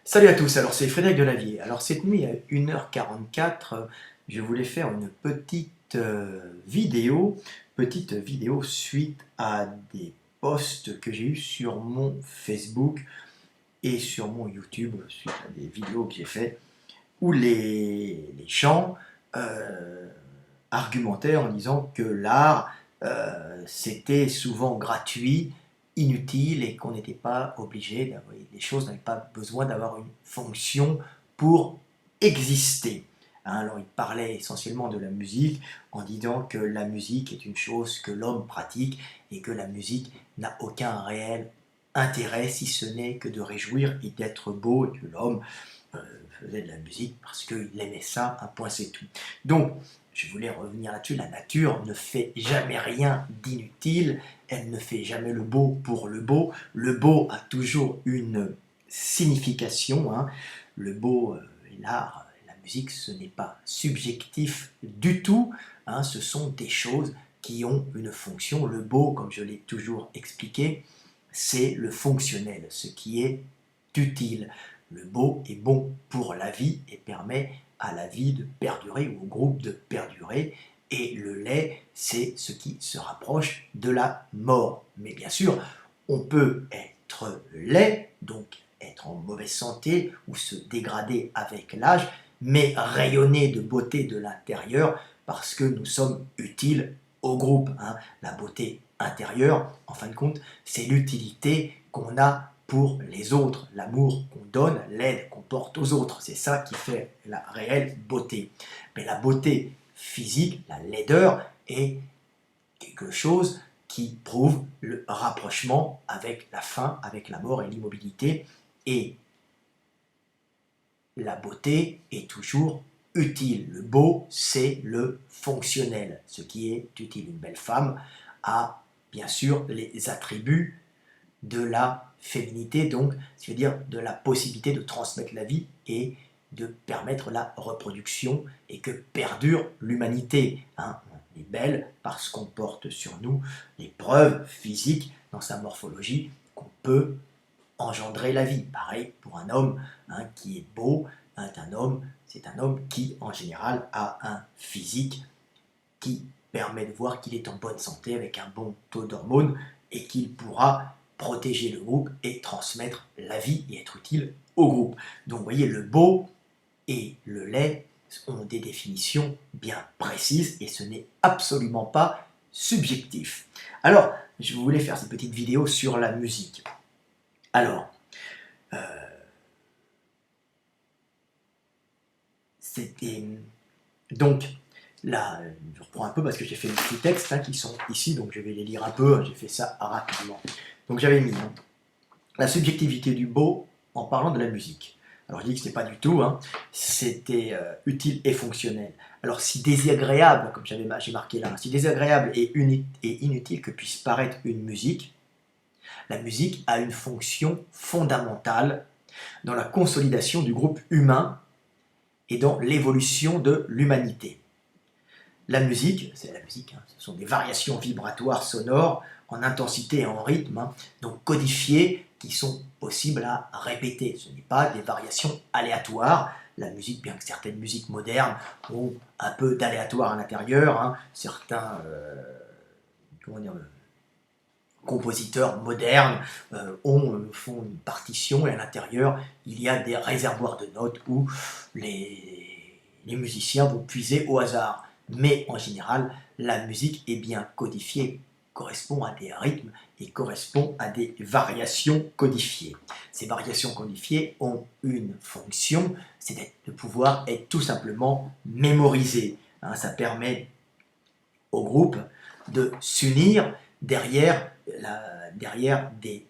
Salut à tous, alors c'est Frédéric Delavier. Alors cette nuit à 1h44, je voulais faire une petite vidéo suite à des posts que j'ai eus sur mon Facebook et sur mon YouTube, suite à des vidéos que j'ai fait, où les gens argumentaient en disant que l'art c'était souvent gratuit, inutile et qu'on n'était pas obligé d'avoir les choses n'avaient pas besoin d'avoir une fonction pour exister. Hein, alors il parlait essentiellement de la musique en disant que la musique est une chose que l'homme pratique et que la musique n'a aucun réel intérêt si ce n'est que de réjouir et d'être beau et que l'homme euh, faisait de la musique parce qu'il aimait ça, un point c'est tout. Donc je voulais revenir là-dessus, la nature ne fait jamais rien d'inutile, elle ne fait jamais le beau pour le beau a toujours une signification, hein. Le beau et l'art, la musique, ce n'est pas subjectif du tout, hein. Ce sont des choses qui ont une fonction. Le beau, comme je l'ai toujours expliqué, c'est le fonctionnel, ce qui est utile. Le beau est bon pour la vie et permet à la vie de perdurer ou au groupe de perdurer. Et le laid, c'est ce qui se rapproche de la mort. Mais bien sûr, on peut être laid, donc être en mauvaise santé ou se dégrader avec l'âge, mais rayonner de beauté de l'intérieur parce que nous sommes utiles au groupe, hein. La beauté intérieure, en fin de compte, c'est l'utilité qu'on a pour les autres, l'amour qu'on donne, l'aide qu'on porte aux autres. C'est ça qui fait la réelle beauté. Mais la beauté physique, la laideur, est quelque chose qui prouve le rapprochement avec la fin, avec la mort et l'immobilité. Et la beauté est toujours utile. Le beau, c'est le fonctionnel, ce qui est utile. Une belle femme a bien sûr les attributs de la féminité, donc, c'est-à-dire de la possibilité de transmettre la vie et de permettre la reproduction et que perdure l'humanité, hein. On est belle parce qu'on porte sur nous les preuves physiques dans sa morphologie qu'on peut engendrer la vie. Pareil pour un homme, hein, qui est beau, hein, c'est un homme qui en général a un physique qui permet de voir qu'il est en bonne santé avec un bon taux d'hormones et qu'il pourra protéger le groupe et transmettre la vie et être utile au groupe. Donc vous voyez, le beau et le laid ont des définitions bien précises et ce n'est absolument pas subjectif. Alors, je voulais faire cette petite vidéo sur la musique. Alors, c'était donc là, je reprends un peu parce que j'ai fait les petits textes, hein, qui sont ici, donc je vais les lire un peu, j'ai fait ça rapidement. Donc j'avais mis, hein, la subjectivité du beau en parlant de la musique. Alors je dis que ce n'est pas du tout, hein, c'était utile et fonctionnel. Alors si désagréable, comme j'ai marqué là, si désagréable et inutile que puisse paraître une musique, la musique a une fonction fondamentale dans la consolidation du groupe humain et dans l'évolution de l'humanité. La musique, c'est la musique, hein, ce sont des variations vibratoires sonores en intensité et en rythme, hein, donc codifiées, qui sont possibles à répéter. Ce n'est pas des variations aléatoires. La musique, bien que certaines musiques modernes ont un peu d'aléatoire à l'intérieur, hein, certains compositeurs modernes font une partition et à l'intérieur il y a des réservoirs de notes où les musiciens vont puiser au hasard. Mais en général, la musique est bien codifiée, correspond à des rythmes et correspond à des variations codifiées. Ces variations codifiées ont une fonction, c'est de pouvoir être tout simplement mémorisées, hein. Ça permet au groupe de s'unir derrière des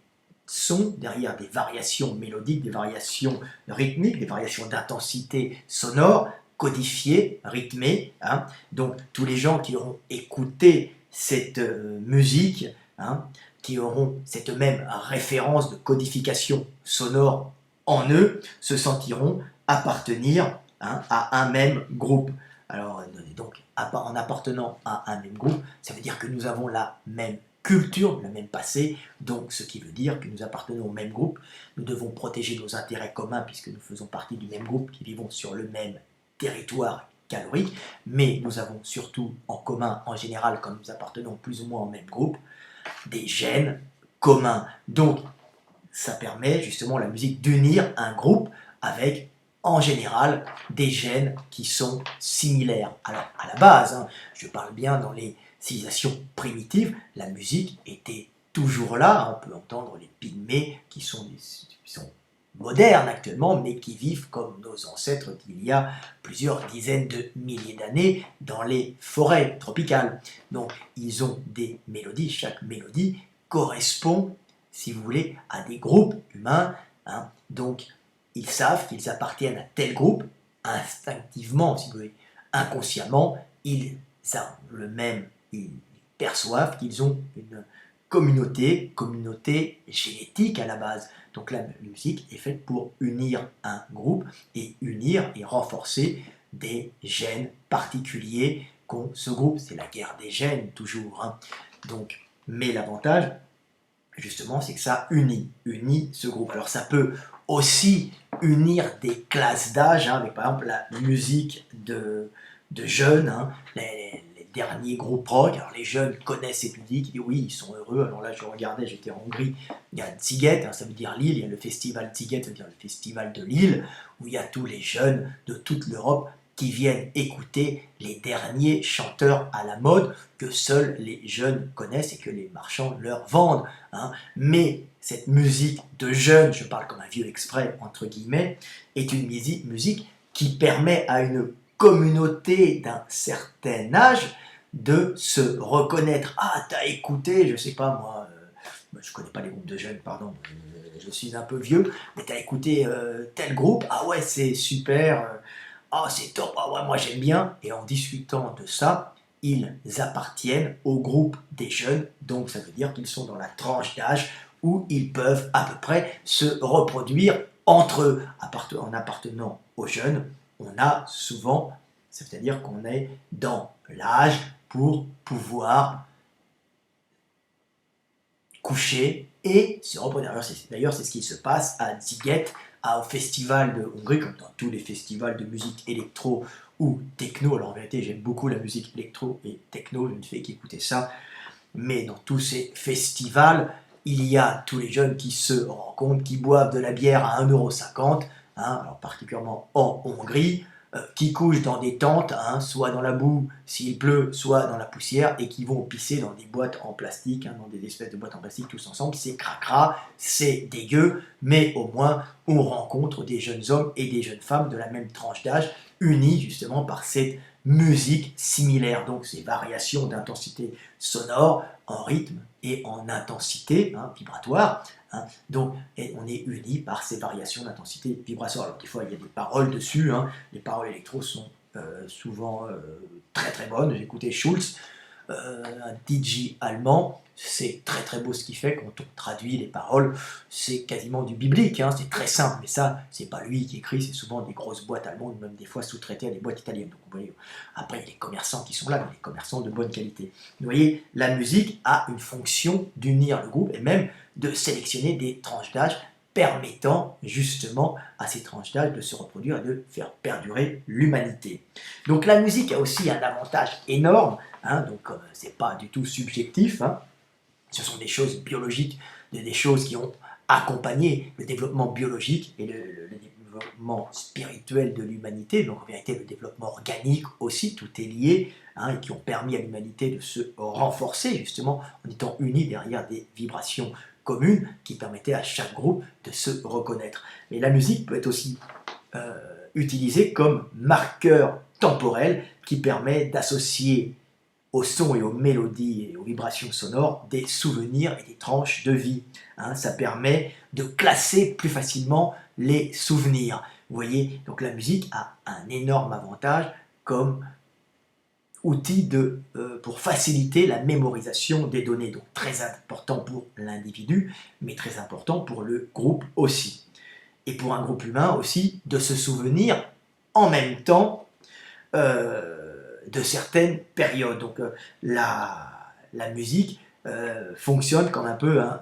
sons, derrière des variations mélodiques, des variations rythmiques, des variations d'intensité sonore, codifiées, rythmées, hein. Donc tous les gens qui auront écouté cette musique, hein, qui auront cette même référence de codification sonore en eux, se sentiront appartenir, hein, à un même groupe. Alors donc en appartenant à un même groupe, ça veut dire que nous avons la même culture, le même passé, donc ce qui veut dire que nous appartenons au même groupe, nous devons protéger nos intérêts communs puisque nous faisons partie du même groupe, qui vivons sur le même territoire calorique, mais nous avons surtout en commun, en général, quand nous appartenons plus ou moins au même groupe, des gènes communs. Donc, ça permet justement la musique d'unir un groupe avec, en général, des gènes qui sont similaires. Alors, à la base, hein, je parle bien dans les civilisations primitives, la musique était toujours là. On peut entendre les pygmées qui sont modernes actuellement, mais qui vivent comme nos ancêtres d'il y a plusieurs dizaines de milliers d'années dans les forêts tropicales. Donc, ils ont des mélodies. Chaque mélodie correspond, si vous voulez, à des groupes humains. Hein. Donc, ils savent qu'ils appartiennent à tel groupe, instinctivement, si vous voulez, inconsciemment, ils perçoivent qu'ils ont une communauté génétique à la base. Donc la musique est faite pour unir un groupe et unir et renforcer des gènes particuliers qu'ont ce groupe. C'est la guerre des gènes toujours. Hein. Donc, mais l'avantage, justement, c'est que ça unit ce groupe. Alors ça peut aussi unir des classes d'âge, hein, avec par exemple la musique de jeunes, hein, les derniers groupes rock. Alors les jeunes connaissent cette musique, et oui, ils sont heureux. Alors là, je regardais, j'étais en Hongrie, il y a Sziget, hein, ça veut dire Lille, il y a le festival Sziget, ça veut dire le festival de Lille, où il y a tous les jeunes de toute l'Europe qui viennent écouter les derniers chanteurs à la mode que seuls les jeunes connaissent et que les marchands leur vendent. Hein. Mais cette musique de jeunes, je parle comme un vieux exprès, entre guillemets, est une musique qui permet à une communauté d'un certain âge de se reconnaître. Ah, t'as écouté, je sais pas moi, je connais pas les groupes de jeunes, pardon, je suis un peu vieux, mais t'as écouté tel groupe, ah ouais, c'est super, ah c'est top, ah ouais, moi j'aime bien. Et en discutant de ça, ils appartiennent au groupe des jeunes, donc ça veut dire qu'ils sont dans la tranche d'âge où ils peuvent à peu près se reproduire entre eux. En appartenant aux jeunes, on a souvent, c'est-à-dire qu'on est dans l'âge pour pouvoir coucher et se reproduire. D'ailleurs, c'est ce qui se passe à Sziget, au festival de Hongrie, comme dans tous les festivals de musique électro ou techno. Alors en vérité, j'aime beaucoup la musique électro et techno, je ne fais qu'écouter ça. Mais dans tous ces festivals, il y a tous les jeunes qui se rencontrent, qui boivent de la bière à 1,50 €, hein, alors particulièrement en Hongrie, qui couchent dans des tentes, hein, soit dans la boue s'il pleut, soit dans la poussière, et qui vont pisser dans des boîtes en plastique, hein, dans des espèces de boîtes en plastique tous ensemble. C'est cracra, c'est dégueu, mais au moins on rencontre des jeunes hommes et des jeunes femmes de la même tranche d'âge, unis justement par cette musique similaire, donc ces variations d'intensité sonore en rythme et en intensité, hein, vibratoire. Hein. Donc, on est unis par ces variations d'intensité vibratoire. Alors, des fois, il y a des paroles dessus. Hein. Les paroles électro sont souvent très très bonnes. J'ai écouté Schulz, un DJ allemand. C'est très très beau ce qu'il fait quand on traduit les paroles. C'est quasiment du biblique, hein. C'est très simple. Mais ça, c'est pas lui qui écrit. C'est souvent des grosses boîtes allemandes, même des fois sous-traitées à des boîtes italiennes. Donc, vous voyez, après, il y a des commerçants qui sont là, mais des commerçants de bonne qualité. Vous voyez, la musique a une fonction d'unir le groupe et même de sélectionner des tranches d'âge permettant justement à ces tranches d'âge de se reproduire et de faire perdurer l'humanité. Donc la musique a aussi un avantage énorme, hein, donc c'est pas du tout subjectif, hein, ce sont des choses biologiques, des choses qui ont accompagné le développement biologique et le développement spirituel de l'humanité, donc en vérité le développement organique aussi, tout est lié, hein, et qui ont permis à l'humanité de se renforcer justement en étant unis derrière des vibrations communes qui permettaient à chaque groupe de se reconnaître. Mais la musique peut être aussi utilisée comme marqueur temporel qui permet d'associer aux sons et aux mélodies et aux vibrations sonores des souvenirs et des tranches de vie. Hein, ça permet de classer plus facilement les souvenirs. Vous voyez, donc la musique a un énorme avantage comme outil pour faciliter la mémorisation des données. Donc très important pour l'individu, mais très important pour le groupe aussi. Et pour un groupe humain aussi, de se souvenir en même temps de certaines périodes. Donc la musique fonctionne comme un peu un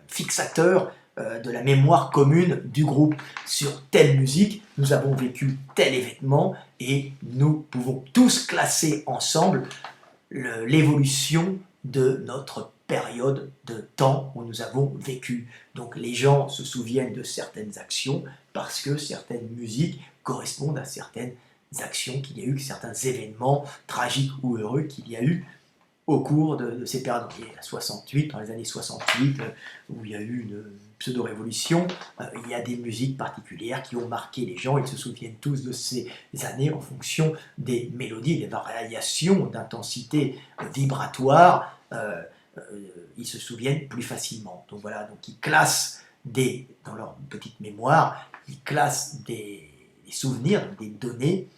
fixateur de la mémoire commune du groupe. Sur telle musique, nous avons vécu tel événement et nous pouvons tous classer ensemble l'évolution de notre période de temps où nous avons vécu. Donc les gens se souviennent de certaines actions parce que certaines musiques correspondent à certaines actions qu'il y a eu, certains événements tragiques ou heureux qu'il y a eu au cours de ces périodes. Il y a 68, dans les années 68, où il y a eu une pseudo-révolution, il y a des musiques particulières qui ont marqué les gens. Ils se souviennent tous de ces années en fonction des mélodies, des variations d'intensité vibratoire. Ils se souviennent plus facilement. Donc voilà, donc ils classent dans leur petite mémoire, ils classent des souvenirs, des données,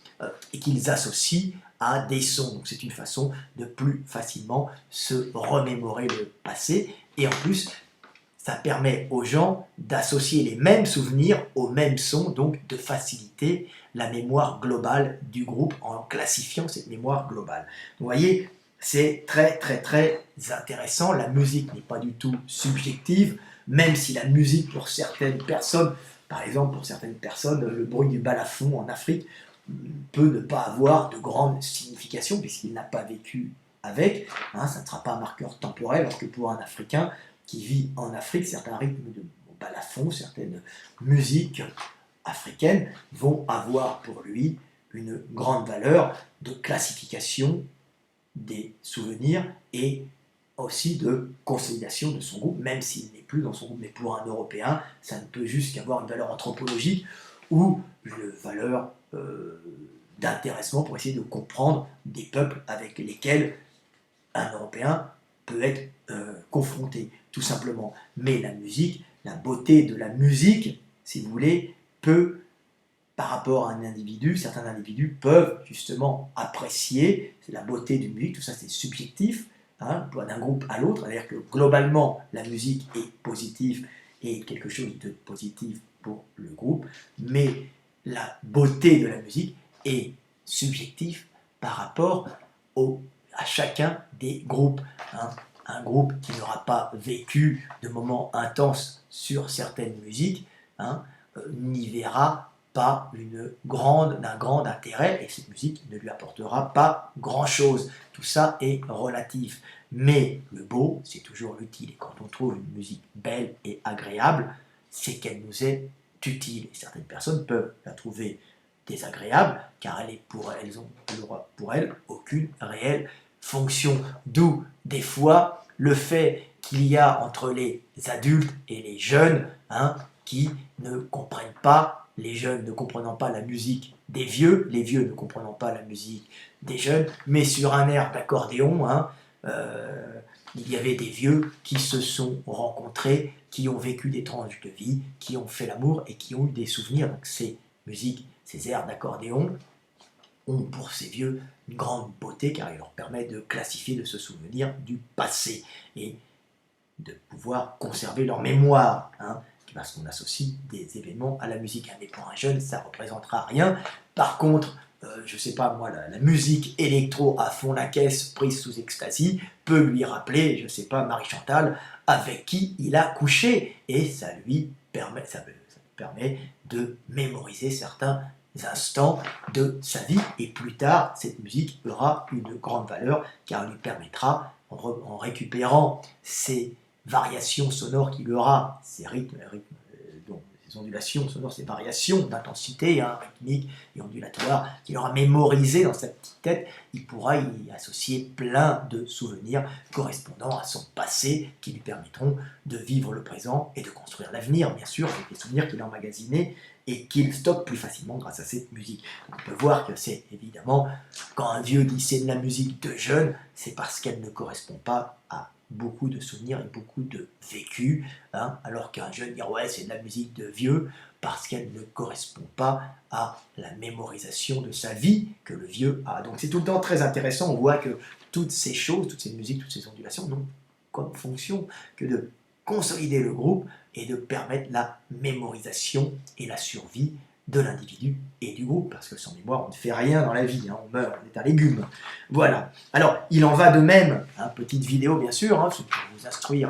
et qu'ils associent à des sons. Donc c'est une façon de plus facilement se remémorer le passé. Et en plus, ça permet aux gens d'associer les mêmes souvenirs aux mêmes sons, donc de faciliter la mémoire globale du groupe en classifiant cette mémoire globale. Vous voyez, c'est très très très intéressant. La musique n'est pas du tout subjective, même si la musique pour certaines personnes, par exemple pour certaines personnes, le bruit du balafon en Afrique peut ne pas avoir de grande signification puisqu'il n'a pas vécu avec, ça ne sera pas un marqueur temporel, alors que pour un Africain qui vit en Afrique, certains rythmes de balafon, certaines musiques africaines vont avoir pour lui une grande valeur de classification des souvenirs et aussi de consolidation de son groupe, même s'il n'est plus dans son groupe. Mais pour un Européen, ça ne peut juste qu'avoir une valeur anthropologique ou une valeur d'intéressement pour essayer de comprendre des peuples avec lesquels un Européen peut être confronté, tout simplement. Mais la musique, la beauté de la musique, si vous voulez, peut, par rapport à un individu, certains individus peuvent justement apprécier la beauté d'une musique, tout ça c'est subjectif, d'un groupe à l'autre, c'est-à-dire que globalement la musique est positive et quelque chose de positif pour le groupe, mais la beauté de la musique est subjective par rapport à chacun des groupes. Un groupe qui n'aura pas vécu de moments intenses sur certaines musiques n'y verra pas d'un grand intérêt et cette musique ne lui apportera pas grand-chose. Tout ça est relatif. Mais le beau, c'est toujours l'utile. Et quand on trouve une musique belle et agréable, c'est qu'elle nous est utile. Et certaines personnes peuvent la trouver désagréable car elles n'auront pour elles aucune réelle fonction. D'où des fois le fait qu'il y a entre les adultes et les jeunes qui ne comprennent pas, les jeunes ne comprenant pas la musique des vieux, les vieux ne comprenant pas la musique des jeunes, mais sur un air d'accordéon, il y avait des vieux qui se sont rencontrés, qui ont vécu des tranches de vie, qui ont fait l'amour et qui ont eu des souvenirs. Donc ces musiques, ces airs d'accordéon ont pour ces vieux une grande beauté car il leur permet de classifier, de se souvenir du passé et de pouvoir conserver leur mémoire, parce qu'on associe des événements à la musique. Mais pour un jeune, ça ne représentera rien. Par contre, je ne sais pas moi, la musique électro à fond la caisse prise sous ecstasy peut lui rappeler, je ne sais pas, Marie-Chantal, avec qui il a couché. Et ça lui permet de mémoriser certains instants de sa vie. Et plus tard, cette musique aura une grande valeur car elle lui permettra, en récupérant ces variations sonores qu'il aura, ces rythmes ces ondulations sonores, ces variations d'intensité rythmique et ondulatoire qu'il aura mémorisé dans sa petite tête, il pourra y associer plein de souvenirs correspondant à son passé qui lui permettront de vivre le présent et de construire l'avenir, bien sûr, avec des souvenirs qu'il a emmagasinés et qu'il stocke plus facilement grâce à cette musique. Donc on peut voir que c'est évidemment, quand un vieux dit c'est de la musique de jeune, c'est parce qu'elle ne correspond pas à beaucoup de souvenirs et beaucoup de vécu, alors qu'un jeune dit ouais c'est de la musique de vieux parce qu'elle ne correspond pas à la mémorisation de sa vie que le vieux a. Donc c'est tout le temps très intéressant, on voit que toutes ces choses, toutes ces musiques, toutes ces ondulations n'ont comme fonction que de consolider le groupe et de permettre la mémorisation et la survie de l'individu et du groupe, parce que sans mémoire, on ne fait rien dans la vie, hein, on meurt, on est un légume. Voilà. Alors, il en va de même, hein, petite vidéo bien sûr, hein, pour vous instruire,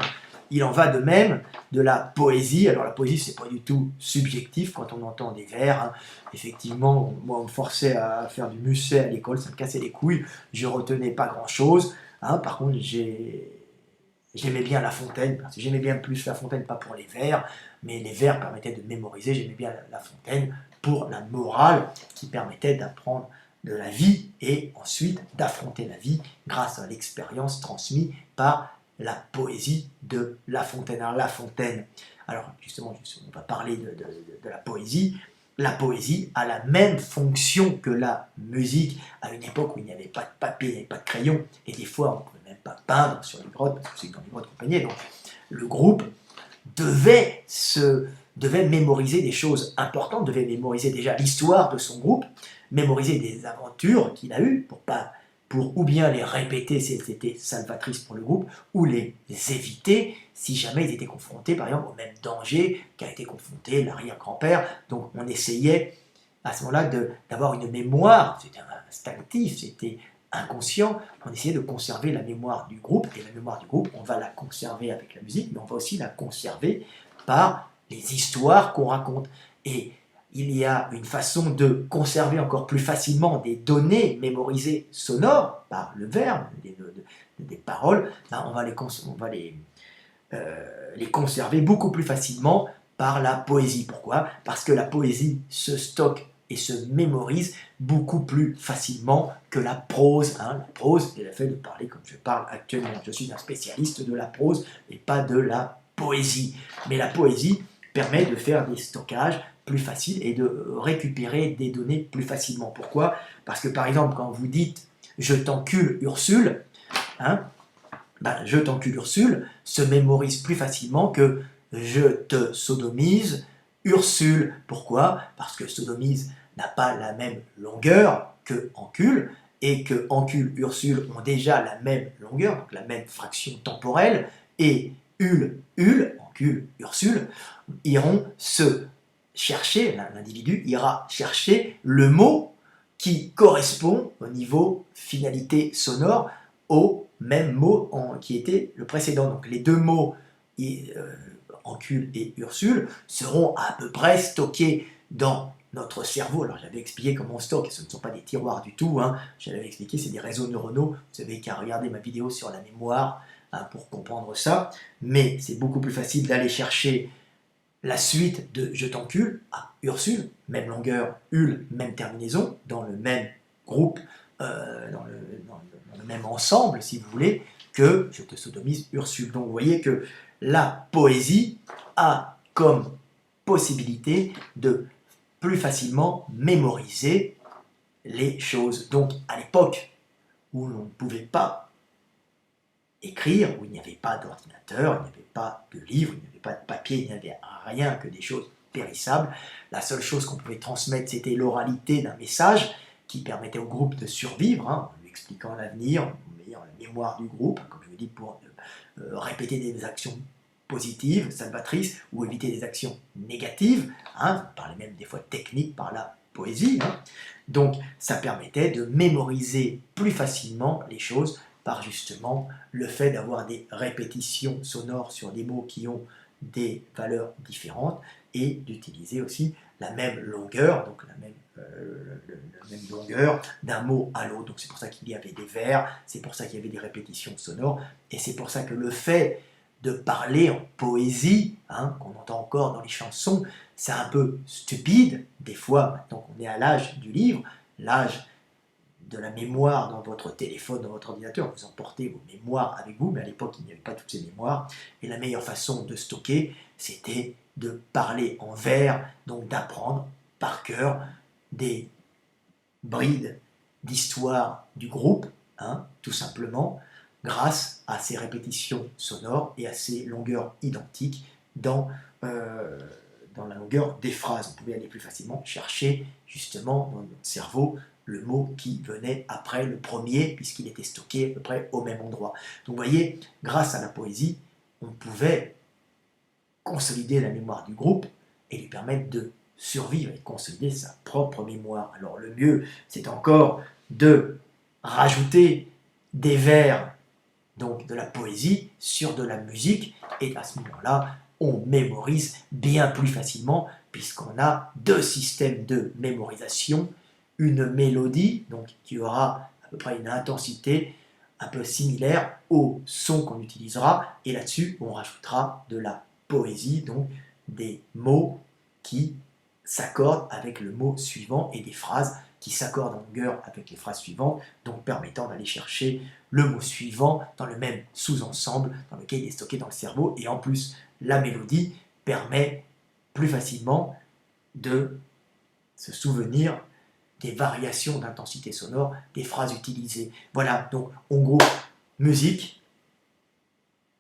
il en va de même de la poésie. Alors la poésie, c'est pas du tout subjectif quand on entend des vers. Hein. Effectivement, moi, on me forçait à faire du Musset à l'école, ça me cassait les couilles, je retenais pas grand-chose. Hein. Par contre, j'aimais bien La Fontaine, parce que j'aimais bien plus La Fontaine, pas pour les vers, mais les vers permettaient de mémoriser, j'aimais bien La Fontaine pour la morale qui permettait d'apprendre de la vie et ensuite d'affronter la vie grâce à l'expérience transmise par la poésie de La Fontaine. Alors La Fontaine, alors justement, on va parler de la poésie. La poésie a la même fonction que la musique à une époque où il n'y avait pas de papier, il n'y avait pas de crayon, et des fois on ne pouvait même pas peindre sur les grottes, parce que c'est dans les grottes qu'on peignait. Donc le groupe devait mémoriser des choses importantes, devait mémoriser déjà l'histoire de son groupe, mémoriser des aventures qu'il a eues, pour ou bien les répéter si elles étaient salvatrices pour le groupe, ou les éviter si jamais ils étaient confrontés, par exemple, au même danger qu'a été confronté l'arrière-grand-père. Donc on essayait à ce moment-là d'avoir une mémoire, c'était instinctif, c'était inconscient, on essayait de conserver la mémoire du groupe, et la mémoire du groupe, on va la conserver avec la musique, mais on va aussi la conserver par les histoires qu'on raconte. Et il y a une façon de conserver encore plus facilement des données mémorisées sonores par le verbe, des paroles, ben on va les conserver beaucoup plus facilement par la poésie. Pourquoi? Parce que la poésie se stocke et se mémorise beaucoup plus facilement que la prose. Hein. La prose est le fait de parler comme je parle actuellement. Je suis un spécialiste de la prose et pas de la poésie. Mais la poésie permet de faire des stockages plus faciles et de récupérer des données plus facilement. Pourquoi? Parce que par exemple, quand vous dites « je t'encule Ursule hein, », ben, je t'encule Ursule se mémorise plus facilement que je te sodomise Ursule. Pourquoi? Parce que sodomise n'a pas la même longueur que encule, et que encule Ursule ont déjà la même longueur, donc la même fraction temporelle, et encule Ursule, iront se chercher, l'individu ira chercher le mot qui correspond au niveau finalité sonore au même mot qui était le précédent. Donc les deux mots, encule et Ursule, seront à peu près stockés dans notre cerveau. Alors j'avais expliqué comment on stocke, ce ne sont pas des tiroirs du tout, hein. J'avais expliqué, c'est des réseaux neuronaux, vous avez qu'à regarder ma vidéo sur la mémoire hein, pour comprendre ça, mais c'est beaucoup plus facile d'aller chercher la suite de je t'encule à Ursule, même longueur, Ul, même terminaison, dans le même groupe, dans le même ensemble, si vous voulez, que je te sodomise Ursule. Donc vous voyez que la poésie a comme possibilité de plus facilement mémoriser les choses. Donc à l'époque où l'on ne pouvait pas écrire, où il n'y avait pas d'ordinateur, il n'y avait pas de livre, il n'y avait pas de papier, il n'y avait rien que des choses périssables. La seule chose qu'on pouvait transmettre, c'était l'oralité d'un message qui permettait au groupe de survivre, hein, en lui expliquant l'avenir, en ayant la mémoire du groupe, comme je vous dis, pour répéter des actions positives, salvatrices, ou éviter des actions négatives, hein, on parlait même des fois technique par la poésie. Hein. Donc ça permettait de mémoriser plus facilement les choses par justement le fait d'avoir des répétitions sonores sur des mots qui ont des valeurs différentes et d'utiliser aussi la même longueur, donc la même longueur d'un mot à l'autre. Donc c'est pour ça qu'il y avait des vers, c'est pour ça qu'il y avait des répétitions sonores, et c'est pour ça que le fait de parler en poésie, hein, qu'on entend encore dans les chansons, c'est un peu stupide, des fois, maintenant qu'on est à l'âge du livre, l'âge de la mémoire dans votre téléphone, dans votre ordinateur, vous emportez vos mémoires avec vous, mais à l'époque il n'y avait pas toutes ces mémoires, et la meilleure façon de stocker, c'était de parler en vers, donc d'apprendre par cœur des brides d'histoire du groupe, hein, tout simplement, grâce à ces répétitions sonores et à ces longueurs identiques dans la longueur des phrases. On pouvait aller plus facilement chercher justement dans notre cerveau le mot qui venait après le premier, puisqu'il était stocké à peu près au même endroit. Donc vous voyez, grâce à la poésie, on pouvait consolider la mémoire du groupe et lui permettre de survivre et consolider sa propre mémoire. Alors le mieux, c'est encore de rajouter des vers, donc de la poésie, sur de la musique, et à ce moment-là, on mémorise bien plus facilement, puisqu'on a deux systèmes de mémorisation, une mélodie, donc qui aura à peu près une intensité un peu similaire au son qu'on utilisera, et là-dessus, on rajoutera de la poésie, donc des mots qui s'accordent avec le mot suivant et des phrases qui s'accordent en longueur avec les phrases suivantes, donc permettant d'aller chercher le mot suivant dans le même sous-ensemble dans lequel il est stocké dans le cerveau. Et en plus, la mélodie permet plus facilement de se souvenir des variations d'intensité sonore des phrases utilisées. Voilà, donc en gros, musique,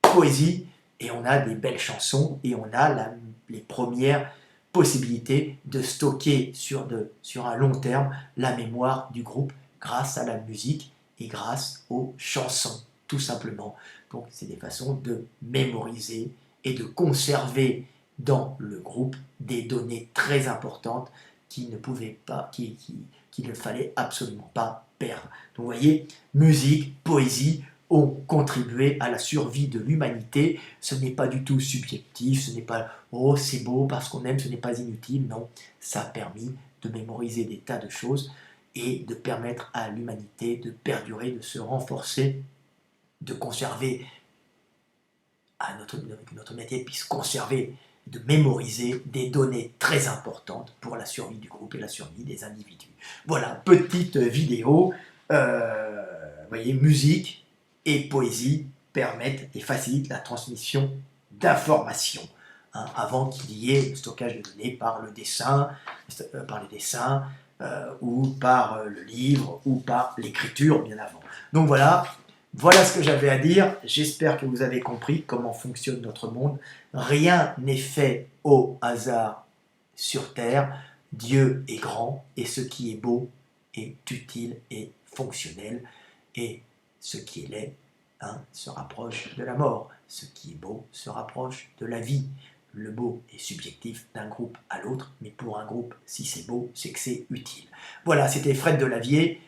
poésie, et on a des belles chansons, et on a les premières possibilités de stocker sur un long terme la mémoire du groupe grâce à la musique et grâce aux chansons, tout simplement. Donc c'est des façons de mémoriser et de conserver dans le groupe des données très importantes qui ne pouvaient pas, qu'il ne fallait absolument pas perdre. Donc vous voyez, musique, poésie ont contribué à la survie de l'humanité. Ce n'est pas du tout subjectif, ce n'est pas « oh c'est beau parce qu'on aime, ce n'est pas inutile », non, ça a permis de mémoriser des tas de choses et de permettre à l'humanité de perdurer, de se renforcer, de conserver, que notre métier puisse conserver, de mémoriser des données très importantes pour la survie du groupe et la survie des individus. Voilà, petite vidéo, vous voyez, musique et poésie permettent et facilitent la transmission d'informations, hein, avant qu'il y ait le stockage de données par le dessin, ou par le livre, ou par l'écriture bien avant. Donc voilà, voilà ce que j'avais à dire. J'espère que vous avez compris comment fonctionne notre monde. Rien n'est fait au hasard sur Terre. Dieu est grand et ce qui est beau est utile et fonctionnel. Et ce qui est laid, hein, se rapproche de la mort. Ce qui est beau se rapproche de la vie. Le beau est subjectif d'un groupe à l'autre, mais pour un groupe, si c'est beau, c'est que c'est utile. Voilà, c'était Fred Delavier.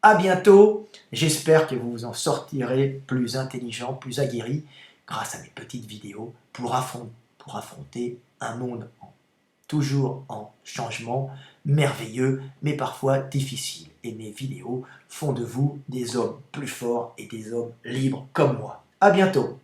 À bientôt, j'espère que vous vous en sortirez plus intelligent, plus aguerri grâce à mes petites vidéos pour affronter un monde toujours en changement, merveilleux, mais parfois difficile. Et mes vidéos font de vous des hommes plus forts et des hommes libres comme moi. À bientôt.